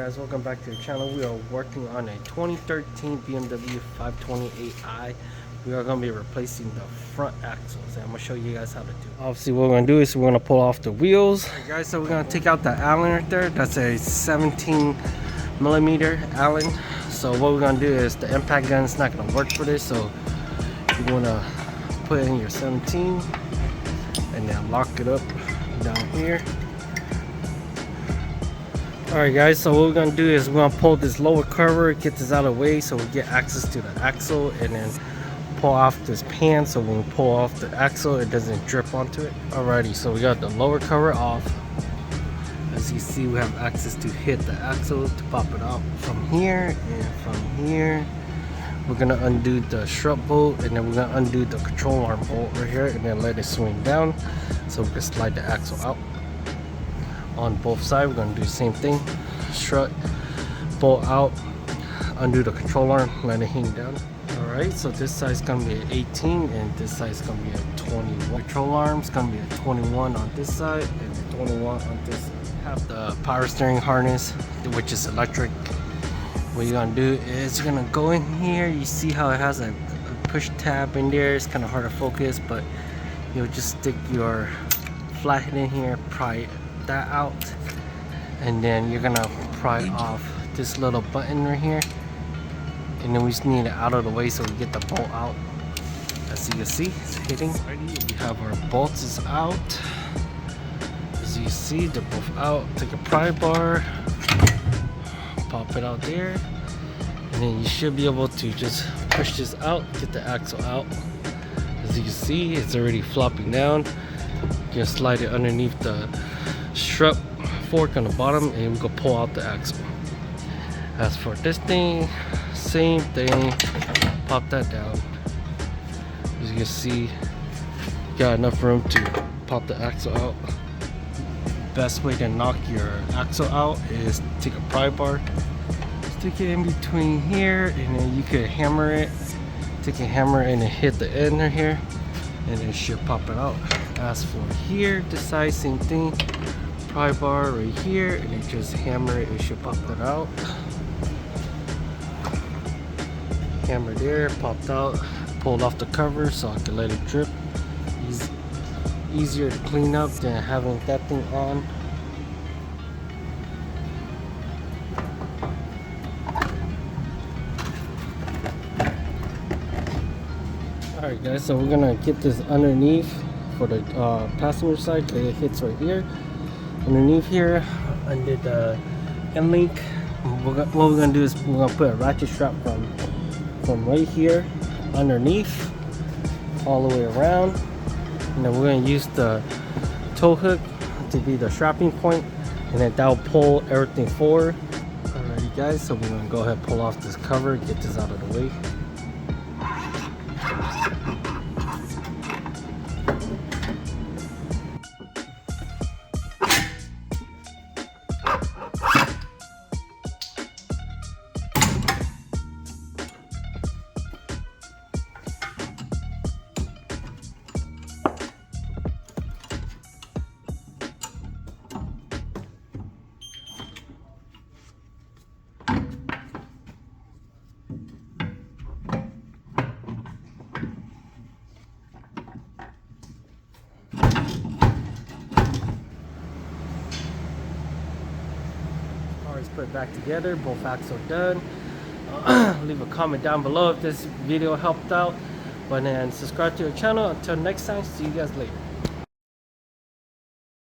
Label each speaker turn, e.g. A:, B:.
A: guys, welcome back to the channel. We are working on a 2013 BMW 528i. We are going to be replacing the front axles, and I'm going to show you guys how to do it. Obviously what we're going to do is we're going to pull off the wheels. Alright guys, so we're going to take out the Allen right there. That's a 17 millimeter Allen. So what we're going to do is the impact gun is not going to work for this, so you want to put in your 17 and then lock it up down here. Alright guys, so what we're going to do is we're going to pull this lower cover, get this out of the way so we get access to the axle, and then pull off this pan so when we pull off the axle it doesn't drip onto it. Alrighty, so we got the lower cover off. As you see, we have access to hit the axle to pop it out from here, and from here we're going to undo the strut bolt, and then we're going to undo the control arm bolt right here and then let it swing down so we can slide the axle out. On both sides we're going to do the same thing, strut bolt out, undo the control arm, let it hang down. Alright, so this side is going to be an 18 and this side is going to be a 21. Control arm is going to be a 21 on this side and a 21 on this side. Have the power steering harness, which is electric. What you're going to do is you're going to go in here. You see how it has a push tab in there. It's kind of hard to focus, but you'll just stick your flathead in here, pry that out, and then you're gonna pry off this little button right here, and then we just need it out of the way so we get the bolt out. As you can see, it's hitting. We have our bolts out. As you see, they're both out. Take a pry bar, pop it out there, and then you should be able to just push this out, get the axle out. As you can see, it's already flopping down. You can slide it underneath the strut fork on the bottom and we can pull out the axle. As for this thing, same thing, pop that down. As you can see, you got enough room to pop the axle out. Best way to knock your axle out is take a pry bar, stick it in between here, and then you could hammer it. Take a hammer and then hit the end right here, and it should pop it out. As for here, this side, same thing, pry bar right here, and then just hammer it, it should pop that out. Hammer there, popped out, pulled off the cover so I can let it drip. Easier to clean up than having that thing on. Alright guys, so we're gonna get this underneath for the passenger side. It hits right here. Underneath here, under the end link, what we're gonna do is we're gonna put a ratchet strap from right here underneath all the way around, and then we're gonna use the tow hook to be the strapping point, and then that'll pull everything forward. Alrighty guys, so we're gonna go ahead and pull off this cover, get this out of the way. Put it back together, both axles done. Leave a comment down below if this video helped out, and then subscribe to the channel. Until next time, see you guys later.